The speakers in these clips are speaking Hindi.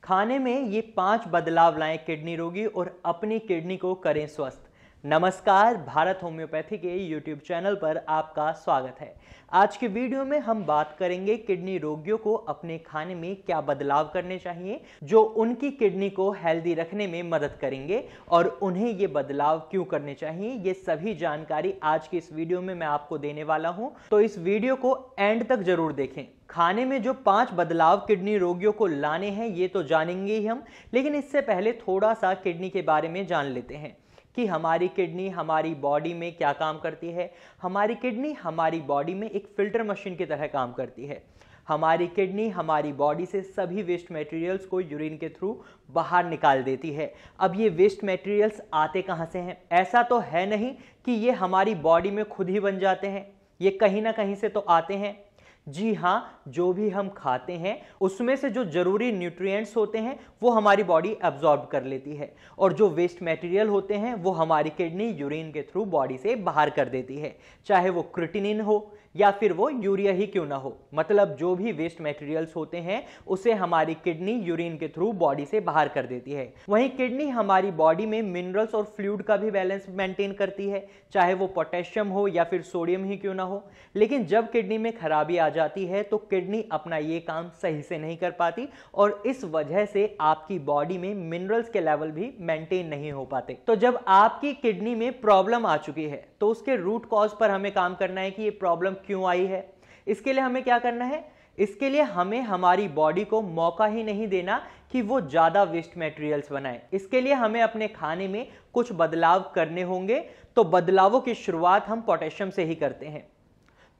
खाने में ये 5 बदलाव लाएं किडनी रोगी और अपनी किडनी को करें स्वस्थ। नमस्कार, भारत होम्योपैथी के YouTube चैनल पर आपका स्वागत है। आज की वीडियो में हम बात करेंगे किडनी रोगियों को अपने खाने में क्या बदलाव करने चाहिए जो उनकी किडनी को हेल्दी रखने में मदद करेंगे और उन्हें ये बदलाव क्यों करने चाहिए। ये सभी जानकारी आज की इस वीडियो में मैं आपको देने वाला हूं, तो इस वीडियो को एंड तक जरूर देखें। खाने में जो 5 बदलाव किडनी रोगियों को लाने हैं ये तो जानेंगे ही हम, लेकिन इससे पहले थोड़ा सा किडनी के बारे में जान लेते हैं कि हमारी किडनी हमारी बॉडी में क्या काम करती है। हमारी किडनी हमारी बॉडी में एक फिल्टर मशीन की तरह काम करती है। हमारी किडनी हमारी बॉडी से सभी वेस्ट मटेरियल्स को यूरिन के थ्रू बाहर निकाल देती है। अब ये वेस्ट मटेरियल्स आते कहाँ से हैं? ऐसा तो है नहीं कि ये हमारी बॉडी में खुद ही बन जाते हैं, ये कहीं ना कहीं से तो आते हैं। जी हाँ, जो भी हम खाते हैं उसमें से जो जरूरी न्यूट्रिएंट्स होते हैं वो हमारी बॉडी एब्जॉर्ब कर लेती है और जो वेस्ट मटेरियल होते हैं वो हमारी किडनी यूरिन के थ्रू बॉडी से बाहर कर देती है, चाहे वो क्रिएटिनिन हो या फिर वो यूरिया ही क्यों ना हो। मतलब जो भी वेस्ट मटेरियल्स होते हैं उसे हमारी किडनी यूरिन के थ्रू बॉडी से बाहर कर देती है। वहीं किडनी हमारी बॉडी में मिनरल्स और फ्लूइड का भी बैलेंस मेंटेन करती है, चाहे वो पोटेशियम हो या फिर सोडियम ही क्यों ना हो। लेकिन जब किडनी में खराबी आ जाती है तो किडनी अपना ये काम सही से नहीं कर पाती और इस वजह से आपकी बॉडी में मिनरल्स के लेवल भी मेंटेन नहीं हो पाते। तो जब आपकी किडनी में प्रॉब्लम आ चुकी है तो उसके रूट कॉज पर हमें काम करना है कि ये प्रॉब्लम क्यों आई है। इसके लिए हमें क्या करना है? इसके लिए हमें हमारी बॉडी को मौका ही नहीं देना कि वो ज्यादा वेस्ट मटेरियल्स बनाए। इसके लिए हमें अपने खाने में कुछ बदलाव करने होंगे। तो बदलावों की शुरुआत हम पोटेशियम से ही करते हैं।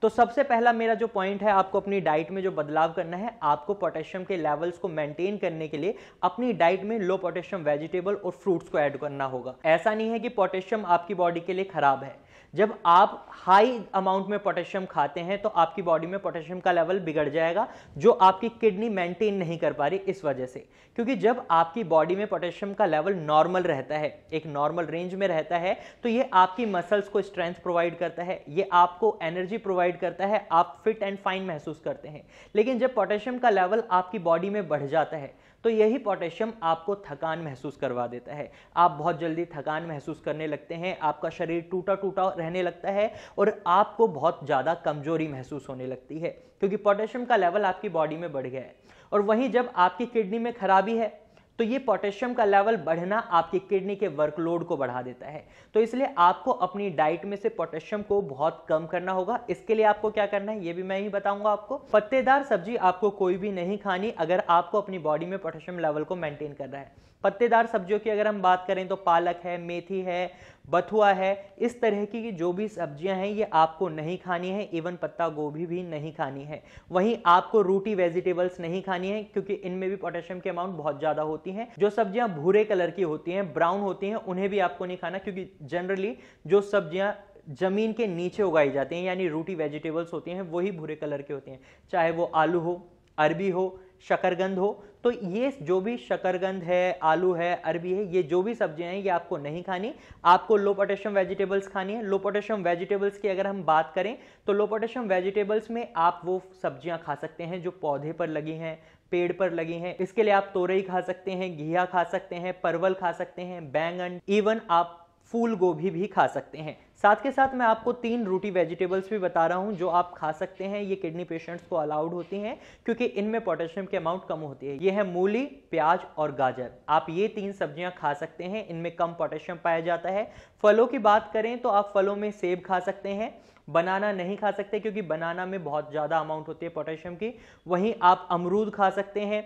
तो सबसे पहला मेरा जो पॉइंट है, आपको अपनी डाइट में जो बदलाव करना है, आपको पोटेशियम के लेवल्स को मेंटेन करने के लिए अपनी डाइट में लो पोटेशियम वेजिटेबल और फ्रूट्स को ऐड करना होगा। ऐसा नहीं है कि पोटेशियम आपकी बॉडी के लिए खराब है। जब आप हाई अमाउंट में पोटेशियम खाते हैं तो आपकी बॉडी में पोटेशियम का लेवल बिगड़ जाएगा जो आपकी किडनी मेंटेन नहीं कर पा रही इस वजह से। क्योंकि जब आपकी बॉडी में पोटेशियम का लेवल नॉर्मल रहता है, एक नॉर्मल रेंज में रहता है, तो ये आपकी मसल्स को स्ट्रेंथ प्रोवाइड करता है, ये आपको एनर्जी प्रोवाइड करता है, आप फिट एंड फाइन महसूस करते हैं। लेकिन जब पोटेशियम का लेवल आपकी बॉडी में बढ़ जाता है तो यही पोटेशियम आपको थकान महसूस करवा देता है। आप बहुत जल्दी थकान महसूस करने लगते हैं, आपका शरीर टूटा टूटा रहने लगता है और आपको बहुत ज़्यादा कमजोरी महसूस होने लगती है क्योंकि पोटेशियम का लेवल आपकी बॉडी में बढ़ गया है। और वहीं जब आपकी किडनी में खराबी है तो ये पोटेशियम का लेवल बढ़ना आपकी किडनी के वर्कलोड को बढ़ा देता है। तो इसलिए आपको अपनी डाइट में से पोटेशियम को बहुत कम करना होगा। इसके लिए आपको क्या करना है ये भी मैं ही बताऊंगा आपको। पत्तेदार सब्जी आपको कोई भी नहीं खानी अगर आपको अपनी बॉडी में पोटेशियम लेवल को मेंटेन करना है। पत्तेदार सब्जियों की अगर हम बात करें तो पालक है, मेथी है, बथुआ है, इस तरह की जो भी सब्जियां हैं ये आपको नहीं खानी है। इवन पत्ता गोभी भी नहीं खानी है। वहीं आपको रूटी वेजिटेबल्स नहीं खानी है क्योंकि इनमें भी पोटेशियम की अमाउंट बहुत ज्यादा होती है। जो सब्जियां भूरे कलर की होती हैं, ब्राउन होती हैं, उन्हें भी आपको नहीं खाना क्योंकि जनरली जो सब्जियां जमीन के नीचे उगाई जाती हैं यानी रूटी वेजिटेबल्स होती हैं वही भूरे कलर की होती हैं, चाहे वो आलू हो, अरबी हो, शकरकंद हो। तो ये जो भी शकरकंद है, आलू है, अरबी है, ये जो भी सब्जियां हैं ये आपको नहीं खानी। आपको लो पोटेशियम वेजिटेबल्स खानी है। लो पोटेशियम वेजिटेबल्स की अगर हम बात करें तो लो पोटेशियम वेजिटेबल्स में आप वो सब्जियां खा सकते हैं जो पौधे पर लगी हैं, पेड़ पर लगी हैं। इसके लिए आप तोरई खा सकते हैं, घिया खा सकते हैं, परवल खा सकते हैं, बैंगन, इवन आप फूल गोभी भी खा सकते हैं। साथ के साथ मैं आपको 3 रूटी वेजिटेबल्स भी बता रहा हूं जो आप खा सकते हैं। ये किडनी पेशेंट्स को अलाउड होती हैं क्योंकि इनमें पोटेशियम की अमाउंट कम होती है। ये है मूली, प्याज और गाजर। आप ये 3 सब्जियां खा सकते हैं, इनमें कम पोटेशियम पाया जाता है। फलों की बात करें तो आप फलों में सेब खा सकते हैं, बनाना नहीं खा सकते क्योंकि बनाना में बहुत ज्यादा अमाउंट होती है पोटेशियम की। वहीं आप अमरूद खा सकते हैं,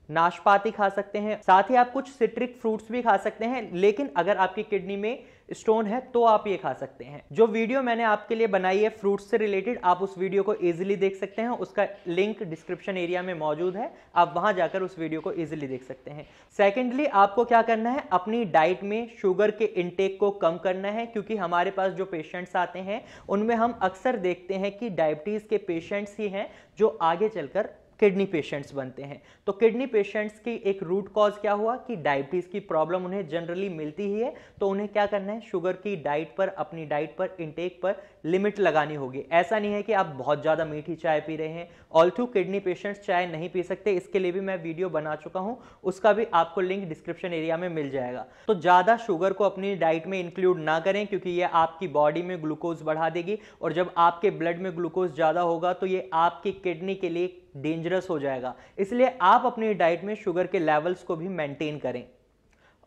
नाशपाती खा सकते हैं, साथ ही आप कुछ सिट्रिक फ्रूट्स भी खा सकते हैं। लेकिन अगर आपकी किडनी में स्टोन है तो आप ये खा सकते हैं। जो वीडियो मैंने आपके लिए बनाई है फ्रूट्स से रिलेटेड, आप उस वीडियो को इजीली देख सकते हैं। उसका लिंक डिस्क्रिप्शन एरिया में मौजूद है, आप वहां जाकर उस वीडियो को इजीली देख सकते हैं। सेकेंडली, आपको क्या करना है? अपनी डाइट में शुगर के इंटेक को कम करना है क्योंकि हमारे पास जो पेशेंट्स आते हैं उनमें हम अक्सर देखते हैं कि डायबिटीज के पेशेंट्स ही हैं जो आगे चलकर किडनी पेशेंट्स बनते हैं। तो किडनी पेशेंट्स की एक रूट कॉज क्या हुआ कि डायबिटीज की प्रॉब्लम उन्हें जनरली मिलती ही है, तो उन्हें क्या करना है, शुगर की डाइट पर, अपनी डाइट पर, इंटेक पर लिमिट लगानी होगी। ऐसा नहीं है कि आप बहुत ज्यादा मीठी चाय पी रहे हैं। ऑल्थो किडनी पेशेंट्स चाय नहीं पी सकते, इसके लिए भी मैं वीडियो बना चुका हूं, उसका भी आपको लिंक डिस्क्रिप्शन एरिया में मिल जाएगा। तो ज्यादा शुगर को अपनी डाइट में इंक्लूड ना करें, क्योंकि ये आपकी बॉडी में ग्लूकोज बढ़ा देगी, और जब आपके ब्लड में ग्लूकोज ज्यादा होगा तो ये आपकी किडनी के लिए डेंजरस हो जाएगा। इसलिए आप अपनी डाइट में शुगर के लेवल्स को भी मेंटेन करें।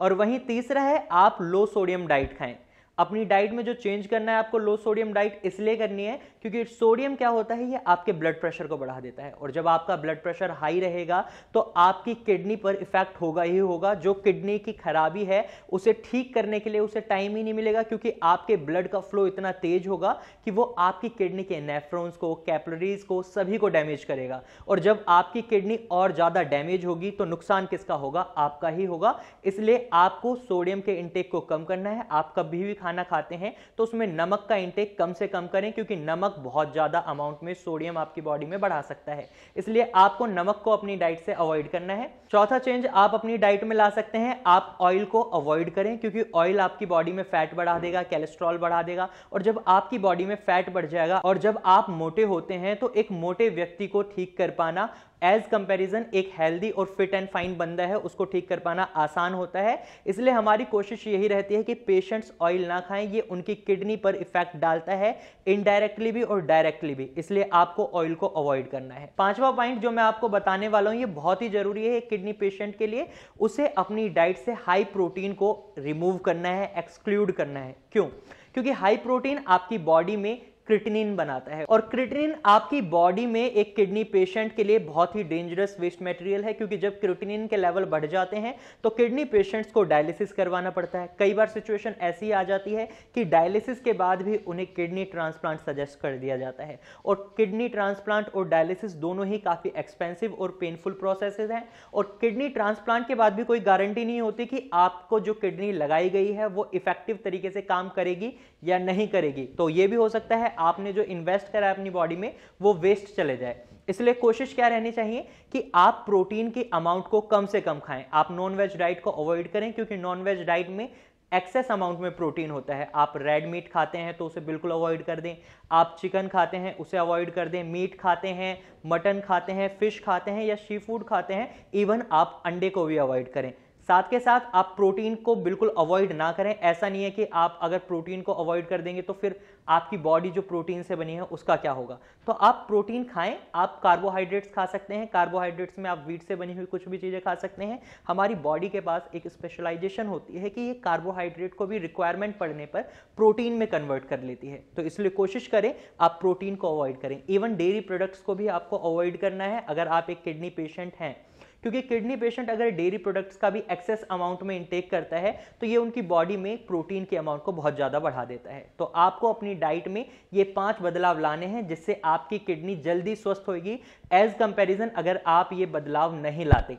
और वहीं तीसरा है, आप लो सोडियम डाइट खाएं। अपनी डाइट में जो चेंज करना है आपको, लो सोडियम डाइट इसलिए करनी है क्योंकि सोडियम क्या होता है, ये आपके ब्लड प्रेशर को बढ़ा देता है, और जब आपका ब्लड प्रेशर हाई रहेगा तो आपकी किडनी पर इफेक्ट होगा ही होगा। जो किडनी की खराबी है उसे ठीक करने के लिए उसे टाइम ही नहीं मिलेगा, क्योंकि आपके ब्लड का फ्लो इतना तेज होगा कि वो आपकी किडनी के नेफ्रॉन्स को, कैपिलरीज को, सभी को डैमेज करेगा। और जब आपकी किडनी और ज्यादा डैमेज होगी तो नुकसान किसका होगा, आपका ही होगा। इसलिए आपको सोडियम के इंटेक को कम करना है। आप कभी भी खाना खाते हैं तो उसमें नमक का इंटेक कम से कम करें, क्योंकि नमक बहुत ज्यादा अमाउंट में सोडियम आपकी बॉडी में बढ़ा सकता है। इसलिए आपको नमक को अपनी डाइट से अवॉइड करना है। चौथा चेंज आप अपनी डाइट में ला सकते हैं, आप ऑयल को अवॉइड करें, क्योंकि ऑयल आपकी बॉडी में फैट बढ़ा देगा, कोलेस्ट्रॉल बढ़ा देगा, और जब आपकी बॉडी में फैट बढ़ जाएगा और जब आप मोटे होते हैं तो एक मोटे व्यक्ति को ठीक कर पाना एज कंपैरिजन एक हेल्दी और फिट एंड फाइन बंदा है उसको ठीक कर पाना आसान होता है। इसलिए हमारी कोशिश यही रहती है कि पेशेंट्स ऑयल ना खाएं, ये उनकी किडनी पर इफेक्ट डालता है इनडायरेक्टली भी और डायरेक्टली भी, इसलिए आपको ऑयल को अवॉइड करना है। पांचवा पॉइंट जो मैं आपको बताने वाला हूं ये बहुत ही जरूरी है किडनी पेशेंट के लिए, उसे अपनी डाइट से हाई प्रोटीन को रिमूव करना है, एक्सक्लूड करना है। क्यों? क्योंकि हाई प्रोटीन आपकी बॉडी में क्रिएटिनिन बनाता है, और क्रिएटिनिन आपकी बॉडी में एक किडनी पेशेंट के लिए बहुत ही डेंजरस वेस्ट मटेरियल है, क्योंकि जब क्रिएटिनिन के लेवल बढ़ जाते हैं तो किडनी पेशेंट्स को डायलिसिस करवाना पड़ता है। कई बार सिचुएशन ऐसी आ जाती है कि डायलिसिस के बाद भी उन्हें किडनी ट्रांसप्लांट सजेस्ट कर दिया जाता है, और किडनी ट्रांसप्लांट और डायलिसिस दोनों ही काफी एक्सपेंसिव और पेनफुल प्रोसेसेस हैं, और किडनी ट्रांसप्लांट के बाद भी कोई गारंटी नहीं होती कि आपको जो किडनी लगाई गई है वो इफेक्टिव तरीके से काम करेगी या नहीं करेगी। तो ये भी हो सकता है आपने जो इन्वेस्ट करा है अपनी बॉडी में वो वेस्ट चले जाए। इसलिए कोशिश क्या रहनी चाहिए कि आप प्रोटीन की अमाउंट को कम से कम खाएं। आप नॉन वेज डाइट को अवॉइड करें, क्योंकि नॉन वेज डाइट में एक्सेस अमाउंट में प्रोटीन होता है। आप रेड मीट खाते हैं तो उसे बिल्कुल अवॉइड कर दें, आप चिकन खाते हैं उसे अवॉइड कर दें, मीट खाते हैं, मटन खाते हैं, फिश खाते हैं या सी फूड खाते हैं, इवन आप अंडे को भी अवॉइड करें। साथ के साथ आप प्रोटीन को बिल्कुल अवॉइड ना करें। ऐसा नहीं है कि आप अगर प्रोटीन को अवॉइड कर देंगे तो फिर आपकी बॉडी जो प्रोटीन से बनी है उसका क्या होगा। तो आप प्रोटीन खाएं, आप कार्बोहाइड्रेट्स खा सकते हैं। कार्बोहाइड्रेट्स में आप व्हीट से बनी हुई कुछ भी चीजें खा सकते हैं। हमारी बॉडी के पास एक स्पेशलाइजेशन होती है कि ये कार्बोहाइड्रेट को भी रिक्वायरमेंट पड़ने पर प्रोटीन में कन्वर्ट कर लेती है। तो इसलिए कोशिश करें आप प्रोटीन को अवॉइड करें। इवन डेयरी प्रोडक्ट्स को भी आपको अवॉइड करना है अगर आप एक किडनी पेशेंट हैं, क्योंकि किडनी पेशेंट अगर डेयरी प्रोडक्ट्स का भी एक्सेस अमाउंट में इंटेक करता है तो ये उनकी बॉडी में प्रोटीन के अमाउंट को बहुत ज्यादा बढ़ा देता है। तो आपको अपनी डाइट में ये 5 बदलाव लाने हैं जिससे आपकी किडनी जल्दी स्वस्थ होगी एज कंपैरिजन अगर आप ये बदलाव नहीं लाते।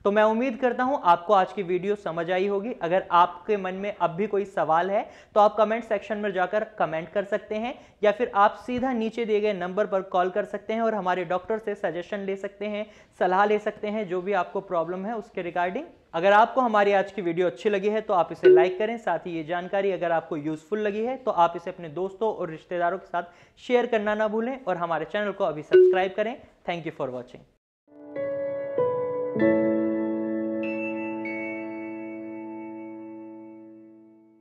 तो मैं उम्मीद करता हूं आपको आज की वीडियो समझ आई होगी। अगर आपके मन में अब भी कोई सवाल है तो आप कमेंट सेक्शन में जाकर कमेंट कर सकते हैं, या फिर आप सीधा नीचे दिए गए नंबर पर कॉल कर सकते हैं और हमारे डॉक्टर से सजेशन ले सकते हैं, सलाह ले सकते हैं जो भी आपको प्रॉब्लम है उसके रिगार्डिंग। अगर आपको हमारी आज की वीडियो अच्छी लगी है तो आप इसे लाइक करें। साथ ही ये जानकारी अगर आपको यूजफुल लगी है तो आप इसे अपने दोस्तों और रिश्तेदारों के साथ शेयर करना ना भूलें, और हमारे चैनल को अभी सब्सक्राइब करें। Thank you for watching.